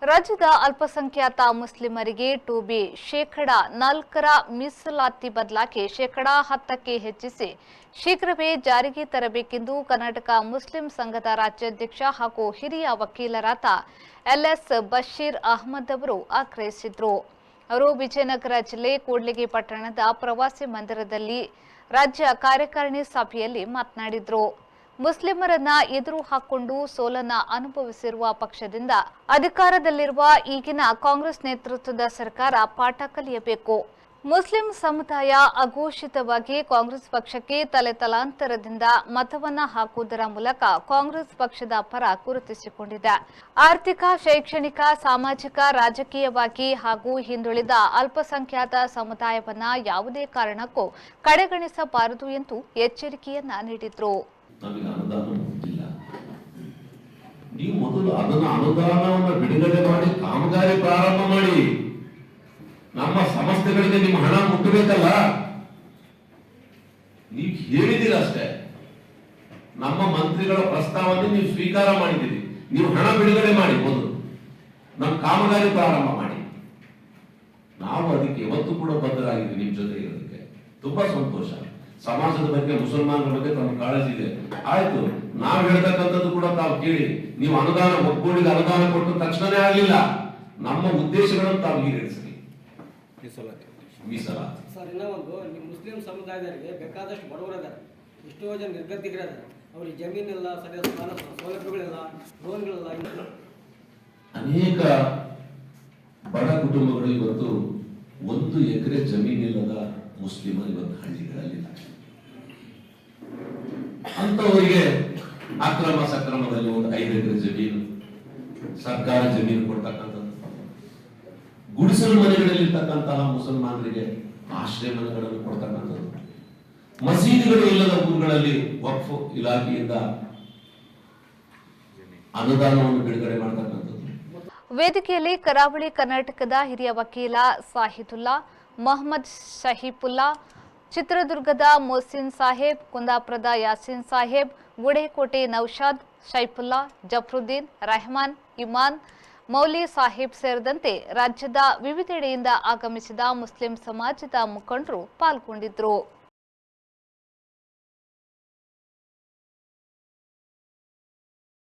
ರಾಜ್ಯದ ಅಲ್ಪಸಂಖ್ಯಾತ ಮುಸ್ಲಿಮರಿಗೆ 2B ಶೇಕಡಾ 4ರ ಮೀಸಲಾತಿ ಬದಲಾಗಿ ಶೇಕಡಾ 10ಕ್ಕೆ ಹೆಚ್ಚಿಸಿ ಶೀಘ್ರವೇ ಜಾರಿಗೆ ತರಬೇಕೆಂದು ಕರ್ನಾಟಕ ಮುಸ್ಲಿಂ ಸಂಘದ ರಾಜ್ಯಾಧ್ಯಕ್ಷ ಹಾಗೂ ಹಿರಿಯ ವಕೀಲರಾದ LS ಬಶೀರ್ ಅಹಮದ್ ಅವರು ಆಗ್ರಹಿಸಿದರು. ಅವರು ವಿಜಯನಗರ ಜಿಲ್ಲೆ ಕೂಡ್ಲಿಗಿ ಪಟ್ಟಣದ ಪ್ರವಾಸಿ ಮಂದಿರದಲ್ಲಿ ರಾಜ್ಯ ಕಾರ್ಯಕಾರಿಣಿ ಸಭೆಯಲ್ಲಿ ಮಾತನಾಡಿದರು. ಮುಸ್ಲಿಮರನ್ನ ಎದುರು ಹಾಕಿಕೊಂಡು ಸೋಲನ್ನ ಅನುಭವಿಸಿರುವ ಪಕ್ಷದಿಂದ ಅಧಿಕಾರದಲ್ಲಿರುವ ಈಗಿನ ಕಾಂಗ್ರೆಸ್ ನೇತೃತ್ವದ ಸರ್ಕಾರ ಪಾಠ ಕಲಿಯಬೇಕು. ಮುಸ್ಲಿಂ ಸಮುದಾಯ ಅಘೋಷಿತವಾಗಿ ಕಾಂಗ್ರೆಸ್ ಪಕ್ಷಕ್ಕೆ ತಲೆತಲಾಂತರದಿಂದ ಮತವನ್ನ ಹಾಕುವುದರ ಮೂಲಕ ಕಾಂಗ್ರೆಸ್ ಪಕ್ಷದ ಪರ ಗುರುತಿಸಿಕೊಂಡಿದೆ. ಆರ್ಥಿಕ, ಶೈಕ್ಷಣಿಕ, ಸಾಮಾಜಿಕ, ರಾಜಕೀಯವಾಗಿ ಹಾಗೂ ಹಿಂದುಳಿದ ಅಲ್ಪಸಂಖ್ಯಾತ ಸಮುದಾಯವನ್ನ ಯಾವುದೇ ಕಾರಣಕ್ಕೂ ಕಡೆಗಣಿಸಬಾರದು ಎಂದು ಎಚ್ಚರಿಕೆಯನ್ನ ನೀಡಿದರು. ನಮಗೆ ಅನುದಾನ ಮುಟ್ಟಿಲ್ಲ. ನೀವು ಮೊದಲು ಅನುದಾನವನ್ನು ಬಿಡುಗಡೆ ಮಾಡಿ ಕಾಮಗಾರಿ ಪ್ರಾರಂಭ ಮಾಡಿ. ನಮ್ಮ ಸಂಸ್ಥೆಗಳಿಗೆ ನಿಮ್ಮ ಹಣ ಮುಟ್ಟಬೇಕಲ್ಲ. ನೀವು ಹೇಳಿದಿರ ಅಷ್ಟೇ. ನಮ್ಮ ಮಂತ್ರಿಗಳ ಪ್ರಸ್ತಾವನೆ ನೀವು ಸ್ವೀಕಾರ ಮಾಡಿದ್ದೀರಿ. ನೀವು ಹಣ ಬಿಡುಗಡೆ ಮಾಡಿ, ಮೊದಲು ನಮ್ಮ ಕಾಮಗಾರಿ ಪ್ರಾರಂಭ ಮಾಡಿ. ನಾವು ಅದಕ್ಕೆ ಯಾವತ್ತೂ ಕೂಡ ಬದ್ಧರಾಗಿದ್ದೀವಿ. ನಿಮ್ ಜೊತೆ ಇರೋದಕ್ಕೆ ತುಂಬಾ ಸಂತೋಷ. ಸಮಾಜದ ಬಗ್ಗೆ, ಮುಸಲ್ಮಾನರ ಬಗ್ಗೆ ತಮ್ಮ ಕಾಳಜಿ ಇದೆ. ಆಯ್ತು, ನಾವು ಹೇಳ್ತಕ್ಕಂಥದ್ದು ಕೂಡ ತಾವು ಕೇಳಿ. ನೀವು ಅನುದಾನ ಒಗ್ಗೂಡಿಗೆ ಅನುದಾನ ಕೊಟ್ಟು ತಕ್ಷಣನೇ ಆಗಲಿಲ್ಲ. ನಮ್ಮ ಉದ್ದೇಶಗಳನ್ನು ತಾವು ಈಡೇರಿಸಿ. ಮೀಸಲಾತಿ ಸರ್, ಇನ್ನೂ ಒಂದು ನಿಮ್ಮ ಮುಸ್ಲಿಂ ಸಮುದಾಯದವರಿಗೆ ಬೇಕಾದಷ್ಟು ಬಡವರಿದ್ದಾರೆ, ಎಷ್ಟೋ ಜನ ನಿರ್ಗತಿಕರಿದ್ದಾರೆ. ಅವ್ರಿಗೆ ಜಮೀನಿಲ್ಲ, ಸರಿಯಾದ ಸೌಲಭ್ಯಗಳಿಲ್ಲ, ಲೋನ್ಗಳಿಲ್ಲ. ಅನೇಕ ಬಡ ಕುಟುಂಬಗಳು ಇವತ್ತು 1 ಎಕರೆ ಜಮೀನಿಲ್ಲದ ಮುಸ್ಲಿಮರು ಇವತ್ತು ಹಳ್ಳಿಗಳಲ್ಲಿ. ಅಂತವರಿಗೆ ಅಕ್ರಮ ಸಕ್ರಮದಲ್ಲಿ 5 ಎಕರೆ ಜಮೀನು, ಸರ್ಕಾರ ಜಮೀನು ಕೊಡ್ತಕ್ಕಂಥದ್ದು, ಗುಡಿಸಲು ಮನೆಗಳಲ್ಲಿರ್ತಕ್ಕಂತಹ ಮುಸಲ್ಮಾನರಿಗೆ ಆಶ್ರಯ ಮನೆಗಳನ್ನು ಕೊಡ್ತಕ್ಕಂಥದ್ದು, ಮಸೀದಿಗಳು ಇಲ್ಲದ ಊರುಗಳಲ್ಲಿ ವಕ್ಫ್ ಇಲಾಖೆಯಿಂದ ಅನುದಾನವನ್ನು ಬಿಡುಗಡೆ ಮಾಡತಕ್ಕಂಥದ್ದು. ವೇದಿಕೆಯಲ್ಲಿ ಕರಾವಳಿ ಕರ್ನಾಟಕದ ಹಿರಿಯ ವಕೀಲ ಸಾಹಿದುಲ್ಲಾ, ಮೊಹಮ್ಮದ್ ಶಹೀಫುಲ್ಲಾ, ಚಿತ್ರದುರ್ಗದ ಮೊಹಸಿನ್ ಸಾಹೇಬ್, ಕುಂದಾಪುರದ ಯಾಸೀನ್ ಸಾಹೇಬ್, ಗುಡೇಕೋಟೆ ನೌಶಾದ್, ಶೈಫುಲ್ಲಾ, ಜಫರುದ್ದೀನ್, ರೆಹಮಾನ್, ಇಮಾನ್, ಮೌಲಿ ಸಾಹೇಬ್ ಸೇರಿದಂತೆ ರಾಜ್ಯದ ವಿವಿಧೆಡೆಯಿಂದ ಆಗಮಿಸಿದ ಮುಸ್ಲಿಂ ಸಮಾಜದ ಮುಖಂಡರು ಪಾಲ್ಗೊಂಡಿದ್ದರು.